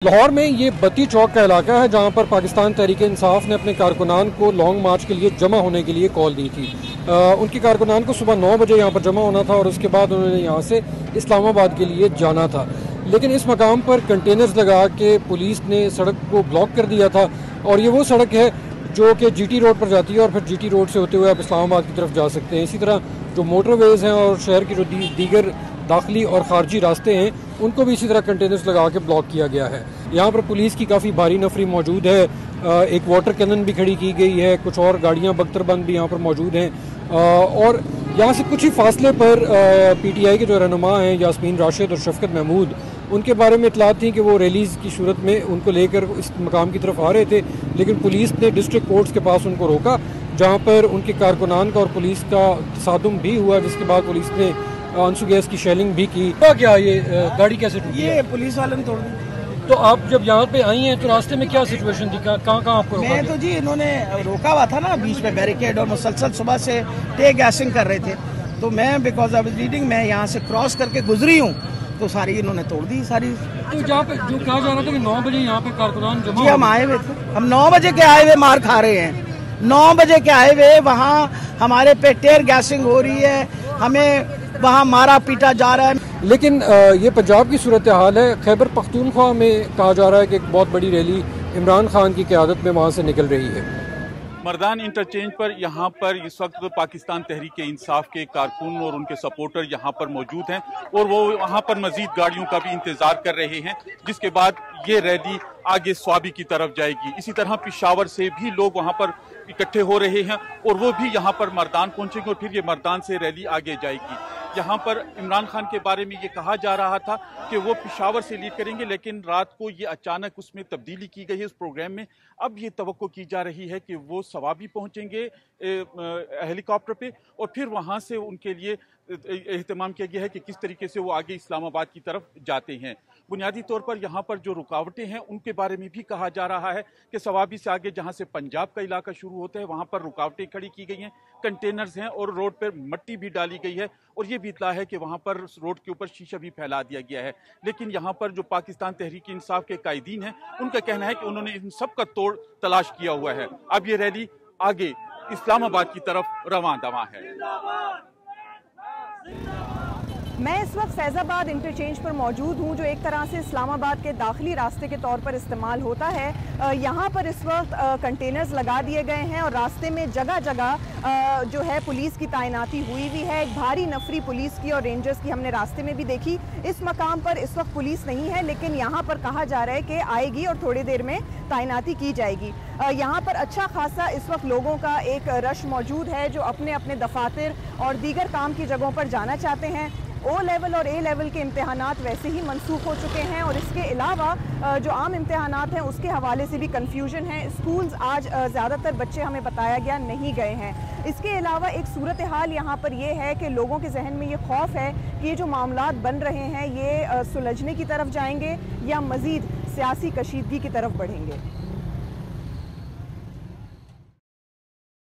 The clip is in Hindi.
लाहौर में ये बत्ती चौक का इलाका है जहां पर पाकिस्तान तहरीक इंसाफ ने अपने कारकुनान को लॉन्ग मार्च के लिए जमा होने के लिए कॉल दी थी। उनकी कारकुनान को सुबह 9 बजे यहां पर जमा होना था और उसके बाद उन्होंने यहां से इस्लामाबाद के लिए जाना था, लेकिन इस मकाम पर कंटेनर्स लगा के पुलिस ने सड़क को ब्लॉक कर दिया था। और ये वो सड़क है जो कि GT रोड पर जाती है और फिर GT रोड से होते हुए आप इस्लामाबाद की तरफ जा सकते हैं। इसी तरह जो मोटरवेज़ हैं और शहर की जो दीगर दाखिली और खारजी रास्ते हैं उनको भी इसी तरह कंटेनर्स लगा के ब्लॉक किया गया है। यहाँ पर पुलिस की काफ़ी भारी नफरी मौजूद है। एक वाटर कैनन भी खड़ी की गई है, कुछ और गाड़ियाँ बख्तरबंद भी यहाँ पर मौजूद हैं। और यहाँ से कुछ ही फासले पर PTI के जो रहनुमा हैं यास्मीन राशिद और शफकत महमूद, उनके बारे में इतलात थी कि वो रैलीज़ की सूरत में उनको लेकर इस मकाम की तरफ आ रहे थे, लेकिन पुलिस ने डिस्ट्रिक्ट कोर्ट्स के पास उनको रोका, जहाँ पर उनके कारकुनान का और पुलिस का तसादुम भी हुआ, जिसके बाद पुलिस ने आंसू गैस की शेलिंग भी की। क्या ये गाड़ी कैसे टूटी? ये पुलिस वाले ने तोड़ दी। तो आप जब यहाँ पे आई हैं तो रास्ते में क्या सिचुएशन थी, कहाँ आपको रोका? मैं तो जी इन्होंने रोका हुआ था ना बीच में बैरिकेड, और मुसलसल सुबह से टे गैसिंग कर रहे थे, तो मैं बिकॉज ऑफ रीडिंग मैं यहाँ से क्रॉस करके गुजरी हूँ तो सारी इन्होंने तोड़ दी सारी। तो जहाँ पे जो कहा जा रहा था कि 9 बजे यहाँ पे कारकुनान जमा, हम आए हुए थे, हम 9 बजे के आए हुए मार खा रहे हैं, 9 बजे के आए हुए वहाँ हमारे पे टेयर गैसिंग हो रही है, हमें वहाँ मारा पीटा जा रहा है। लेकिन ये पंजाब की सूरत हाल है। खैबर पख्तूनख्वा में कहा जा रहा है कि एक बहुत बड़ी रैली इमरान खान की क़यादत में वहाँ से निकल रही है। मर्दान इंटरचेंज पर यहाँ पर इस वक्त पाकिस्तान तहरीक इंसाफ के कारकुन और उनके सपोर्टर यहाँ पर मौजूद हैं और वो वहाँ पर मजीद गाड़ियों का भी इंतजार कर रहे हैं, जिसके बाद ये रैली आगे स्वाबी की तरफ जाएगी। इसी तरह पिशावर से भी लोग वहाँ पर इकट्ठे हो रहे हैं और वो भी यहाँ पर मर्दान पहुंचेंगे और फिर ये मर्दान से रैली आगे जाएगी। यहाँ पर इमरान खान के बारे में ये कहा जा रहा था कि वो पिशावर से लीड करेंगे, लेकिन रात को ये अचानक उसमें तब्दीली की गई है उस प्रोग्राम में। अब ये तवक्को की जा रही है कि वो सवाबी पहुंचेंगे हेलीकॉप्टर पे और फिर वहाँ से उनके लिए एहतमाम किया गया है कि किस तरीके से वो आगे इस्लामाबाद की तरफ जाते हैं। बुनियादी तौर पर यहाँ पर जो रुकावटें हैं उनके बारे में भी कहा जा रहा है कि सवाबी से आगे जहाँ से पंजाब का इलाका शुरू होता है वहाँ पर रुकावटें खड़ी की गई हैं, कंटेनर्स हैं और रोड पर मट्टी भी डाली गई है और ये भी इतला है कि वहाँ पर रोड के ऊपर शीशा भी फैला दिया गया है। लेकिन यहाँ पर जो पाकिस्तान तहरीक इंसाफ के कायदीन हैं उनका कहना है कि उन्होंने इन सब का तोड़ तलाश किया हुआ है। अब ये रैली आगे इस्लामाबाद की तरफ रवां दवां है। मैं इस वक्त फैज़ाबाद इंटरचेंज पर मौजूद हूँ, जो एक तरह से इस्लामाबाद के दाखिली रास्ते के तौर पर इस्तेमाल होता है। यहाँ पर इस वक्त कंटेनर्स लगा दिए गए हैं और रास्ते में जगह जगह जो है पुलिस की तैनाती हुई हुई है। एक भारी नफरी पुलिस की और रेंजर्स की हमने रास्ते में भी देखी। इस मकाम पर इस वक्त पुलिस नहीं है, लेकिन यहाँ पर कहा जा रहा है कि आएगी और थोड़ी देर में तैनाती की जाएगी। यहाँ पर अच्छा खासा इस वक्त लोगों का एक रश मौजूद है जो अपने अपने दफातर और दीगर काम की जगहों पर जाना चाहते हैं। O लेवल और A लेवल के इम्तहानात वैसे ही मनसूख हो चुके हैं और इसके अलावा जो आम इम्तहानात हैं उसके हवाले से भी कन्फ्यूजन है। स्कूल्स आज ज़्यादातर बच्चे हमें बताया गया नहीं गए हैं। इसके अलावा एक सूरत हाल यहाँ पर यह है कि लोगों के जहन में ये खौफ है कि ये जो मामलात बन रहे हैं ये सुलझने की तरफ जाएंगे या मज़ीद सियासी कशीदगी की तरफ बढ़ेंगे।